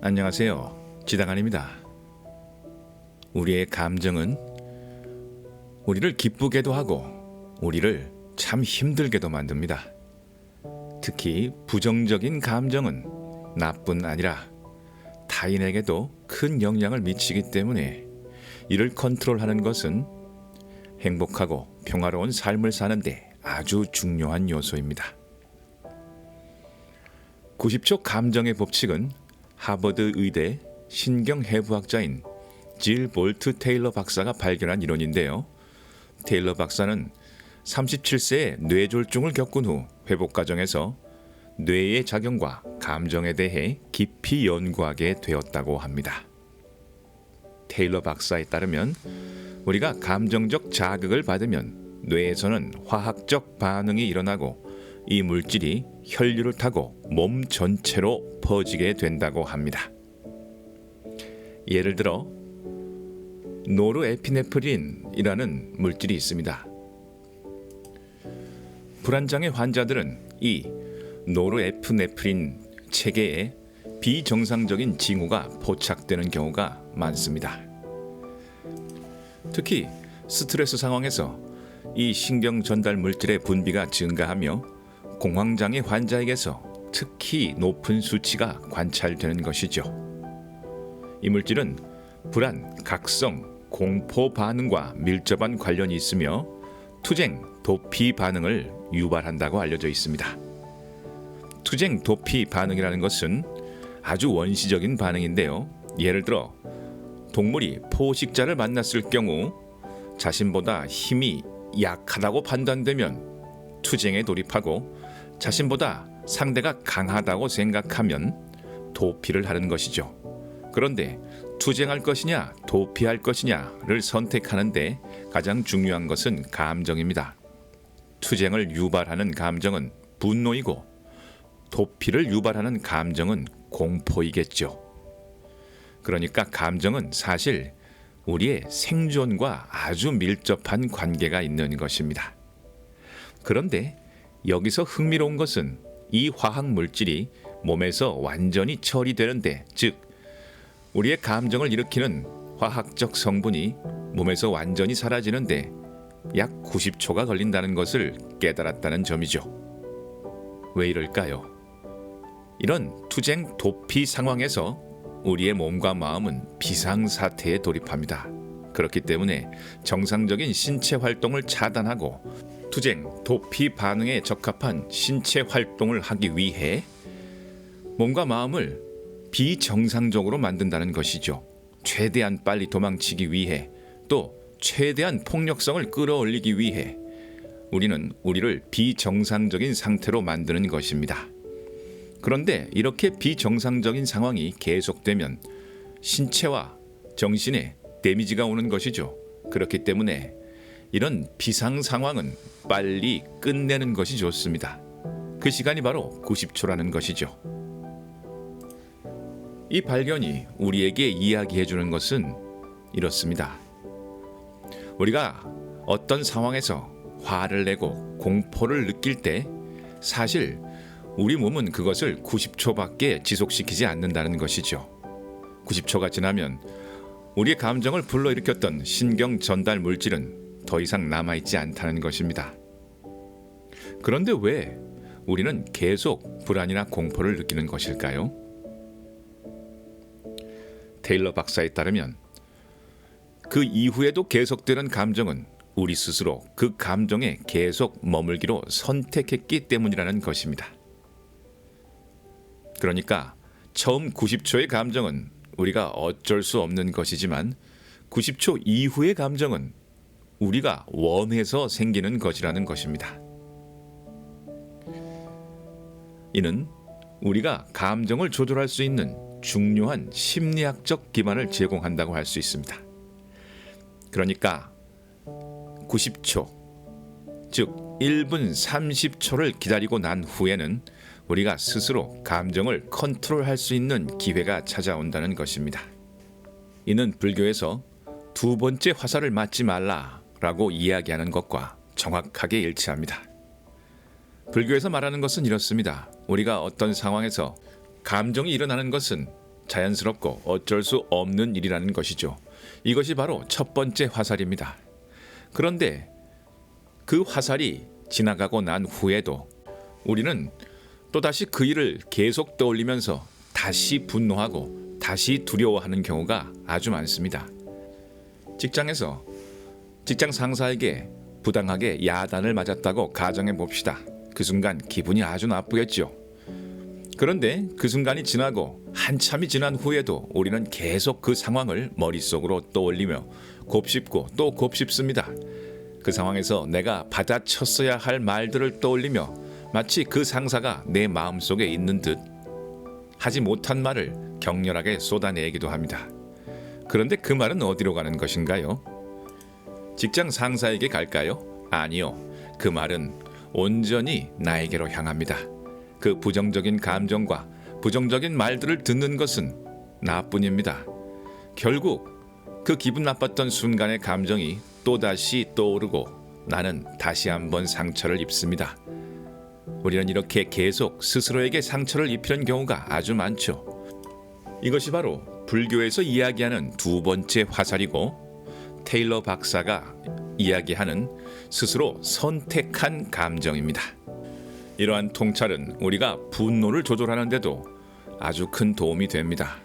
안녕하세요. 지당한입니다. 우리의 감정은 우리를 기쁘게도 하고 우리를 참 힘들게도 만듭니다. 특히 부정적인 감정은 나뿐 아니라 타인에게도 큰 영향을 미치기 때문에 이를 컨트롤하는 것은 행복하고 평화로운 삶을 사는데 아주 중요한 요소입니다. 90초 감정의 법칙은 하버드 의대 신경해부학자인 질 볼트 테일러 박사가 발견한 이론인데요. 테일러 박사는 37세에 뇌졸중을 겪은 후 회복 과정에서 뇌의 작용과 감정에 대해 깊이 연구하게 되었다고 합니다. 테일러 박사에 따르면 우리가 감정적 자극을 받으면 뇌에서는 화학적 반응이 일어나고 이 물질이 혈류를 타고 몸 전체로 퍼지게 된다고 합니다. 예를 들어 노르에피네프린이라는 물질이 있습니다. 불안장애 환자들은 이 노르에피네프린 체계에 비정상적인 징후가 포착되는 경우가 많습니다. 특히 스트레스 상황에서 이 신경 전달 물질의 분비가 증가하며 공황장애 환자에게서 특히 높은 수치가 관찰되는 것이죠. 이 물질은 불안, 각성, 공포 반응과 밀접한 관련이 있으며 투쟁, 도피 반응을 유발한다고 알려져 있습니다. 투쟁, 도피 반응이라는 것은 아주 원시적인 반응인데요. 예를 들어 동물이 포식자를 만났을 경우 자신보다 힘이 약하다고 판단되면 투쟁에 돌입하고 자신보다 상대가 강하다고 생각하면 도피를 하는 것이죠. 그런데 투쟁할 것이냐 도피할 것이냐를 선택하는데 가장 중요한 것은 감정입니다. 투쟁을 유발하는 감정은 분노이고 도피를 유발하는 감정은 공포이겠죠. 그러니까 감정은 사실 우리의 생존과 아주 밀접한 관계가 있는 것입니다. 그런데 여기서 흥미로운 것은 이 화학 물질이 몸에서 완전히 처리되는데, 즉 우리의 감정을 일으키는 화학적 성분이 몸에서 완전히 사라지는데 약 90초가 걸린다는 것을 깨달았다는 점이죠. 왜 이럴까요? 이런 투쟁 도피 상황에서 우리의 몸과 마음은 비상사태에 돌입합니다. 그렇기 때문에 정상적인 신체 활동을 차단하고 투쟁, 도피 반응에 적합한 신체 활동을 하기 위해 몸과 마음을 비정상적으로 만든다는 것이죠. 최대한 빨리 도망치기 위해, 또 최대한 폭력성을 끌어올리기 위해 우리는 우리를 비정상적인 상태로 만드는 것입니다. 그런데 이렇게 비정상적인 상황이 계속되면 신체와 정신에 데미지가 오는 것이죠. 그렇기 때문에 이런 비상 상황은 빨리 끝내는 것이 좋습니다. 그 시간이 바로 90초라는 것이죠. 이 발견이 우리에게 이야기해 주는 것은 이렇습니다. 우리가 어떤 상황에서 화를 내고 공포를 느낄 때 사실 우리 몸은 그것을 90초밖에 지속시키지 않는다는 것이죠. 90초가 지나면 우리의 감정을 불러일으켰던 신경 전달 물질은 더 이상 남아있지 않다는 것입니다. 그런데 왜 우리는 계속 불안이나 공포를 느끼는 것일까요? 테일러 박사에 따르면 그 이후에도 계속되는 감정은 우리 스스로 그 감정에 계속 머물기로 선택했기 때문이라는 것입니다. 그러니까 처음 90초의 감정은 우리가 어쩔 수 없는 것이지만 90초 이후의 감정은 우리가 원해서 생기는 것이라는 것입니다. 이는 우리가 감정을 조절할 수 있는 중요한 심리학적 기반을 제공한다고 할 수 있습니다. 그러니까 90초, 즉 1분 30초를 기다리고 난 후에는 우리가 스스로 감정을 컨트롤할 수 있는 기회가 찾아온다는 것입니다. 이는 불교에서 두 번째 화살을 맞지 말라라고 이야기하는 것과 정확하게 일치합니다. 불교에서 말하는 것은 이렇습니다. 우리가 어떤 상황에서 감정이 일어나는 것은 자연스럽고 어쩔 수 없는 일이라는 것이죠. 이것이 바로 첫 번째 화살입니다. 그런데 그 화살이 지나가고 난 후에도 우리는 또다시 그 일을 계속 떠올리면서 다시 분노하고 다시 두려워하는 경우가 아주 많습니다. 직장에서 직장 상사에게 부당하게 야단을 맞았다고 가정해 봅시다. 그 순간 기분이 아주 나쁘겠죠. 그런데 그 순간이 지나고 한참이 지난 후에도 우리는 계속 그 상황을 머릿속으로 떠올리며 곱씹고 또 곱씹습니다. 그 상황에서 내가 받아쳤어야 할 말들을 떠올리며 마치 그 상사가 내 마음속에 있는 듯 하지 못한 말을 격렬하게 쏟아내기도 합니다. 그런데 그 말은 어디로 가는 것인가요? 직장 상사에게 갈까요? 아니요. 그 말은 온전히 나에게로 향합니다. 그 부정적인 감정과 부정적인 말들을 듣는 것은 나뿐입니다. 결국 그 기분 나빴던 순간의 감정이 또다시 떠오르고 나는 다시 한번 상처를 입습니다. 우리는 이렇게 계속 스스로에게 상처를 입히는 경우가 아주 많죠. 이것이 바로 불교에서 이야기하는 두 번째 화살이고 테일러 박사가 이야기하는 스스로 선택한 감정입니다. 이러한 통찰은 우리가 분노를 조절하는 데도 아주 큰 도움이 됩니다.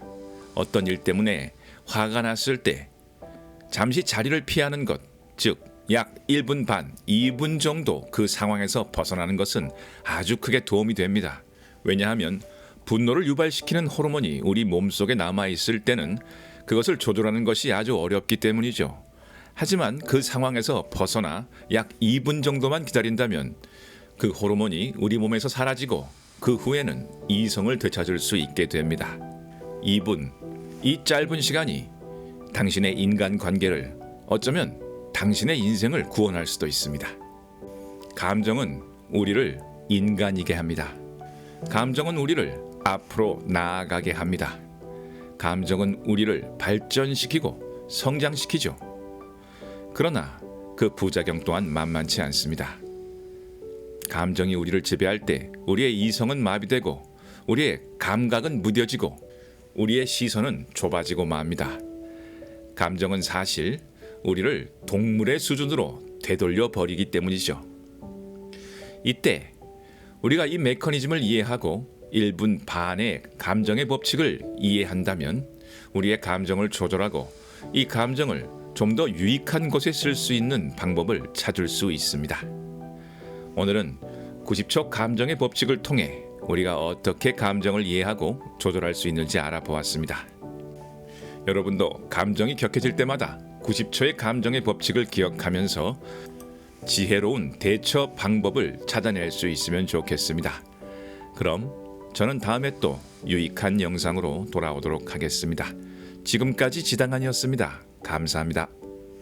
어떤 일 때문에 화가 났을 때 잠시 자리를 피하는 것, 즉 약 1분 반, 2분 정도 그 상황에서 벗어나는 것은 아주 크게 도움이 됩니다. 왜냐하면 분노를 유발시키는 호르몬이 우리 몸속에 남아있을 때는 그것을 조절하는 것이 아주 어렵기 때문이죠. 하지만 그 상황에서 벗어나 약 2분 정도만 기다린다면 그 호르몬이 우리 몸에서 사라지고 그 후에는 이성을 되찾을 수 있게 됩니다. 2분, 이 짧은 시간이 당신의 인간관계를 어쩌면 당신의 인생을 구원할 수도 있습니다. 감정은 우리를 인간이게 합니다. 감정은 우리를 앞으로 나아가게 합니다. 감정은 우리를 발전시키고 성장시키죠. 그러나 그 부작용 또한 만만치 않습니다. 감정이 우리를 지배할 때 우리의 이성은 마비되고 우리의 감각은 무뎌지고 우리의 시선은 좁아지고 맙니다. 감정은 사실 우리를 동물의 수준으로 되돌려 버리기 때문이죠. 이때 우리가 이 메커니즘을 이해하고 1분 반의 감정의 법칙을 이해한다면 우리의 감정을 조절하고 이 감정을 좀 더 유익한 곳에 쓸 수 있는 방법을 찾을 수 있습니다. 오늘은 90초 감정의 법칙을 통해 우리가 어떻게 감정을 이해하고 조절할 수 있는지 알아보았습니다. 여러분도 감정이 격해질 때마다 90초의 감정의 법칙을 기억하면서 지혜로운 대처 방법을 찾아낼 수 있으면 좋겠습니다. 그럼 저는 다음에 또 유익한 영상으로 돌아오도록 하겠습니다. 지금까지 지당한이었습니다. 감사합니다.